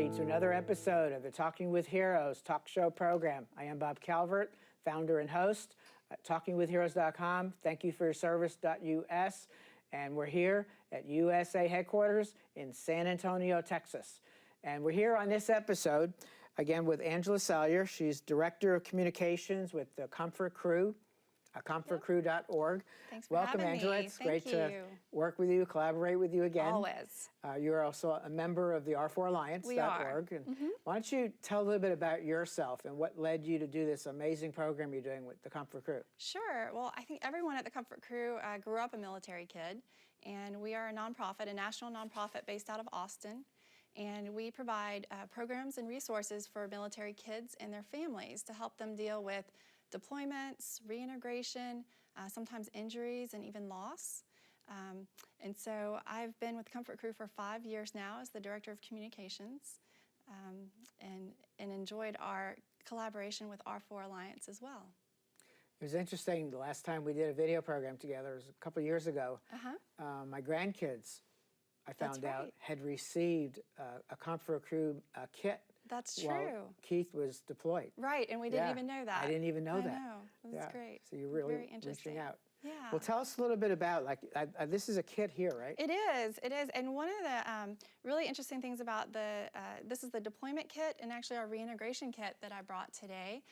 everybody, to another episode of the Talking with Heroes talk show program. I am Bob Calvert, founder and host at talkingwithheroes.com. Thank you for your service.us. And we're here at USA headquarters in San Antonio, Texas. And we're here on this episode, again, with Angela Salyer. She's Director of Communications with the Comfort Crew, comfortcrew.org. Thanks for Welcome, having Angela. me. It's great to work with you, collaborate with you again. Always. You're also a member of the R4Alliance.org. And why don't you tell a little bit about yourself and what led you to do this amazing program you're doing with the Comfort Crew? Sure. Well, I think everyone at the Comfort Crew grew up a military kid, and we are a nonprofit, a national nonprofit based out of Austin. And we provide programs and resources for military kids and their families to help them deal with deployments, reintegration, sometimes injuries, and even loss. And so I've been with the Comfort Crew for 5 years now as the Director of Communications, and enjoyed our collaboration with R4 Alliance as well. It was interesting, the last time we did a video program together, it was a couple of years ago. My grandkids, I found out, had received a Comfort Crew kit. That's true. While Keith was deployed. Right, and we didn't even know that. I didn't even know that. I know, that's great. So you're really Very interesting. reaching out. Yeah. Well, tell us a little bit about, this is a kit here, right? It is. And one of the really interesting things about this is the deployment kit and actually our reintegration kit that I brought today.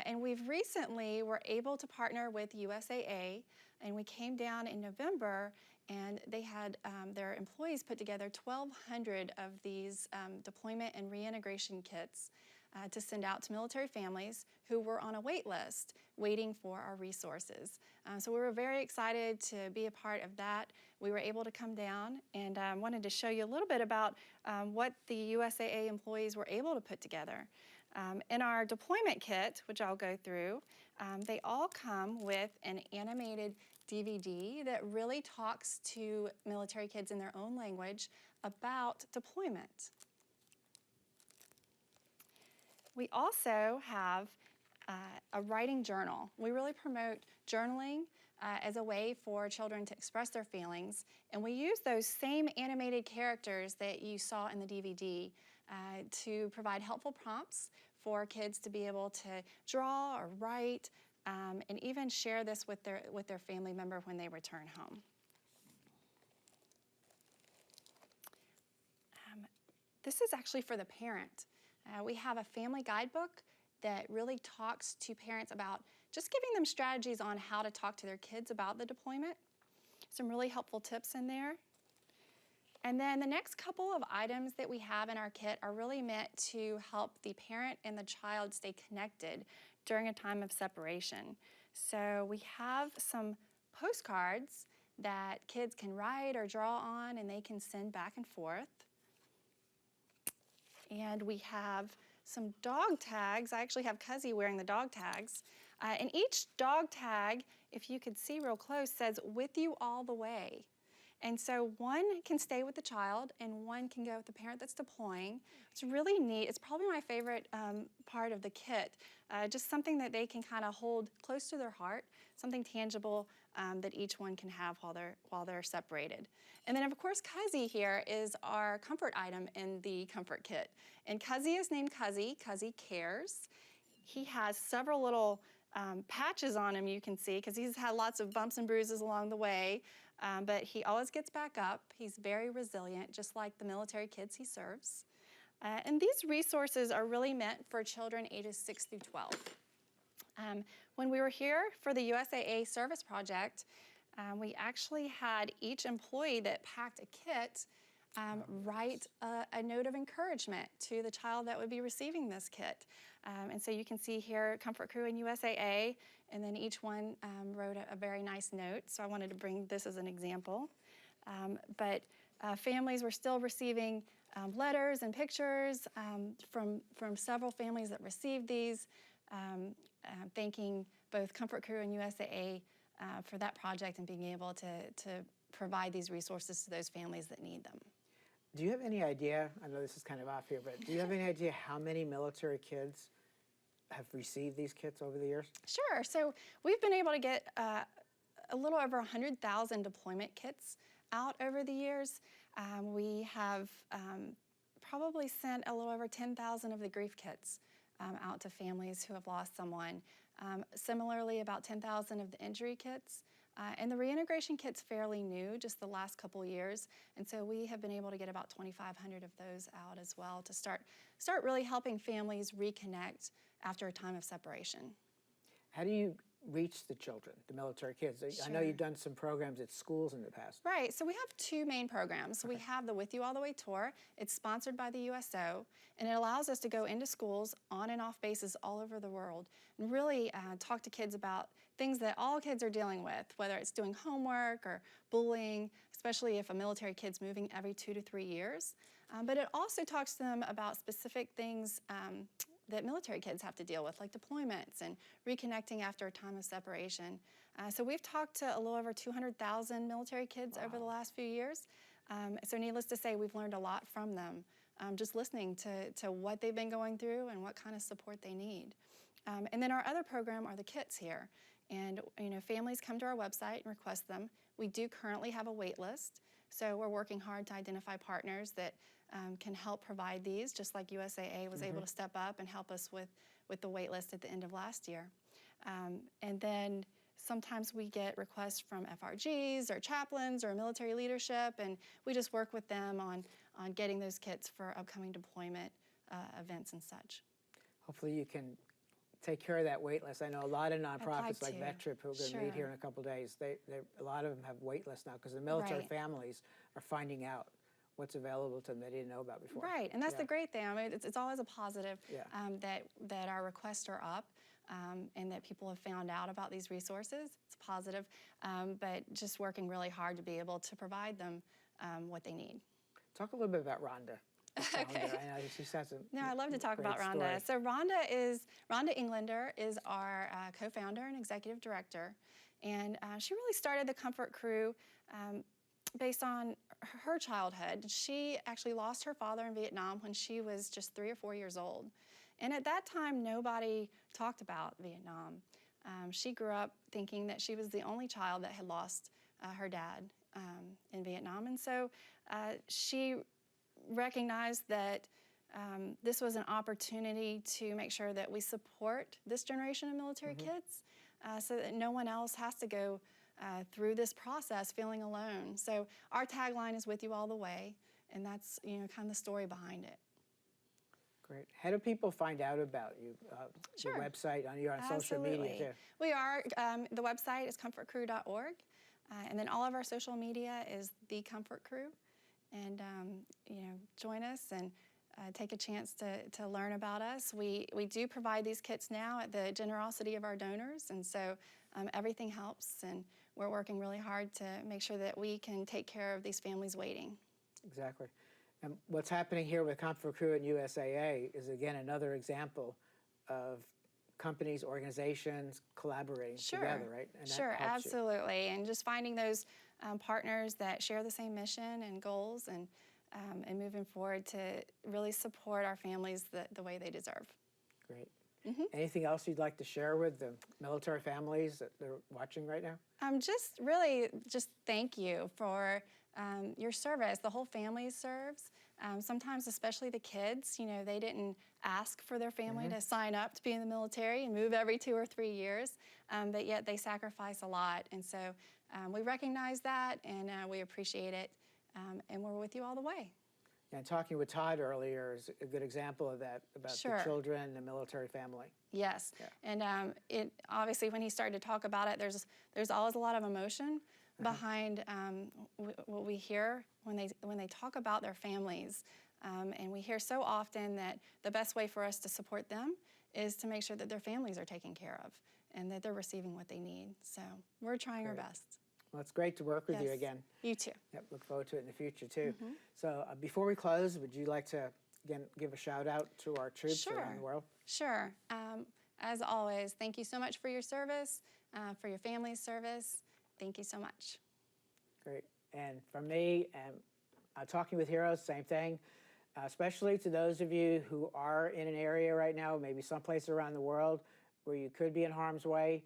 And we've recently were able to partner with USAA, and we came down in November, and they had their employees put together 1,200 of these deployment and reintegration kits to send out to military families who were on a wait list waiting for our resources. So we were very excited to be a part of that. We were able to come down, and wanted to show you a little bit about what the USAA employees were able to put together. In our deployment kit, which I'll go through, they all come with an animated DVD that really talks to military kids in their own language about deployment. We also have a writing journal. We really promote journaling as a way for children to express their feelings, and we use those same animated characters that you saw in the DVD to provide helpful prompts for kids to be able to draw or write, and even share this with their family member when they return home. This is actually for the parent. We have a family guidebook that really talks to parents about just giving them strategies on how to talk to their kids about the deployment. Some really helpful tips in there. And then the next couple of items that we have in our kit are really meant to help the parent and the child stay connected during a time of separation. So we have some postcards that kids can write or draw on, and they can send back and forth. And we have some dog tags. I actually have Cuzzy wearing the dog tags. And each dog tag, if you could see real close, says, "With you all the way." And so one can stay with the child and one can go with the parent that's deploying. It's really neat. It's probably my favorite part of the kit. Just something that they can kind of hold close to their heart, something tangible that each one can have while they're separated. And then of course Cuzzy here is our comfort item in the comfort kit. And Cuzzy is named Cuzzy. Cuzzy cares. He has several little patches on him, you can see, because he's had lots of bumps and bruises along the way, but he always gets back up. He's very resilient, just like the military kids he serves. And these resources are really meant for children ages 6 through 12. When we were here for the USAA service project, we actually had each employee that packed a kit write a note of encouragement to the child that would be receiving this kit. And so you can see here Comfort Crew and USAA, and then each one wrote a very nice note. So I wanted to bring this as an example. But families were still receiving letters and pictures from several families that received these, thanking both Comfort Crew and USAA for that project and being able to provide these resources to those families that need them. Do you have any idea, I know this is kind of off here, but do you have any idea how many military kids have received these kits over the years? Sure. So we've been able to get a little over 100,000 deployment kits out over the years. We have probably sent a little over 10,000 of the grief kits out to families who have lost someone. Similarly, about 10,000 of the injury kits. And the reintegration kit's fairly new, just the last couple years, and so we have been able to get about 2,500 of those out as well to start really helping families reconnect after a time of separation. How do you reach the children, the military kids? I know Sure. you've done some programs at schools in the past. Right, so we have two main programs. We have the With You All the Way tour. It's sponsored by the USO, and it allows us to go into schools on and off bases all over the world and really talk to kids about things that all kids are dealing with, whether it's doing homework or bullying, especially if a military kid's moving every 2 to 3 years. But it also talks to them about specific things that military kids have to deal with, like deployments and reconnecting after a time of separation. So we've talked to a little over 200,000 military kids over the last few years. So needless to say, we've learned a lot from them, just listening to what they've been going through and what kind of support they need. And then our other program are the kits here. And families come to our website and request them. We do currently have a wait list, so we're working hard to identify partners that can help provide these, just like USAA was able to step up and help us with the wait list at the end of last year. And then sometimes we get requests from FRGs or chaplains or military leadership, and we just work with them on getting those kits for upcoming deployment events and such. Hopefully you can take care of that wait list. I know a lot of nonprofits like to. VetTrip, who are going to meet Sure. here in a couple days, a lot of them have wait lists now because the military Right. families are finding out what's available to them they didn't know about before. Right, and that's Yeah. the great thing. I mean, it's always a positive Yeah. that our requests are up and that people have found out about these resources. It's positive, but just working really hard to be able to provide them what they need. Talk a little bit about Rhonda. the founder. Okay. I know she has a No, I love to talk great about Rhonda. story. So Rhonda Englander is our co-founder and executive director, and she really started the Comfort Crew based on her childhood. She actually lost her father in Vietnam when she was just 3 or 4 years old, and at that time nobody talked about Vietnam. She grew up thinking that she was the only child that had lost her dad in Vietnam, and so she recognized that this was an opportunity to make sure that we support this generation of military kids so that no one else has to go through this process feeling alone. So our tagline is "With You All the Way," and that's kind of the story behind it. Great. How do people find out about you? Sure. Your website, you're on social media too. We are. The website is comfortcrew.org, and then all of our social media is The Comfort Crew. And join us and take a chance to learn about us. We do provide these kits now at the generosity of our donors, and so everything helps, and we're working really hard to make sure that we can take care of these families waiting. Exactly. And what's happening here with Comfort Crew and USAA is, again, another example of companies, organizations collaborating together, right? And that Sure, helps you. absolutely. And just finding those partners that share the same mission and goals, and moving forward to really support our families the way they deserve. Great. Anything else you'd like to share with the military families that they're watching right now? Just thank you for your service. The whole family serves. Sometimes, especially the kids, they didn't ask for their family to sign up to be in the military and move every 2 or 3 years, but yet they sacrifice a lot. And so we recognize that, and we appreciate it, and we're with you all the way. And talking with Todd earlier is a good example of that, about Sure. the children and the military family. Yes, Yeah. and it obviously when he started to talk about it, there's always a lot of emotion behind what we hear when they talk about their families, and we hear so often that the best way for us to support them is to make sure that their families are taken care of and that they're receiving what they need. So we're trying our Great. best. Well, it's great to work with you Yes. again. You too. Yep, look forward to it in the future too. So before we close, would you like to again give a shout out to our troops around the world? Sure. As always, thank you so much for your service, for your family's service. Thank you so much. Great. And from me and Talking with Heroes, same thing. Especially to those of you who are in an area right now, maybe someplace around the world where you could be in harm's way.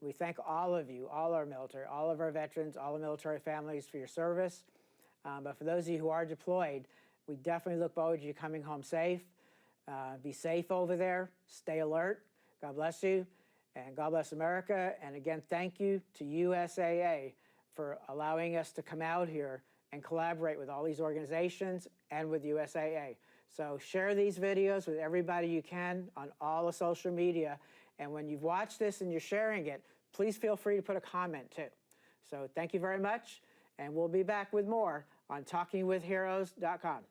We thank all of you, all our military, all of our veterans, all the military families for your service. But for those of you who are deployed, We definitely look forward to you coming home safe. Be safe over there. Stay alert. God bless you. And God bless America. And again, thank you to USAA for allowing us to come out here and collaborate with all these organizations and with USAA. So share these videos with everybody you can on all the social media. And when you've watched this and you're sharing it, please feel free to put a comment too. So thank you very much. And we'll be back with more on TalkingWithHeroes.com.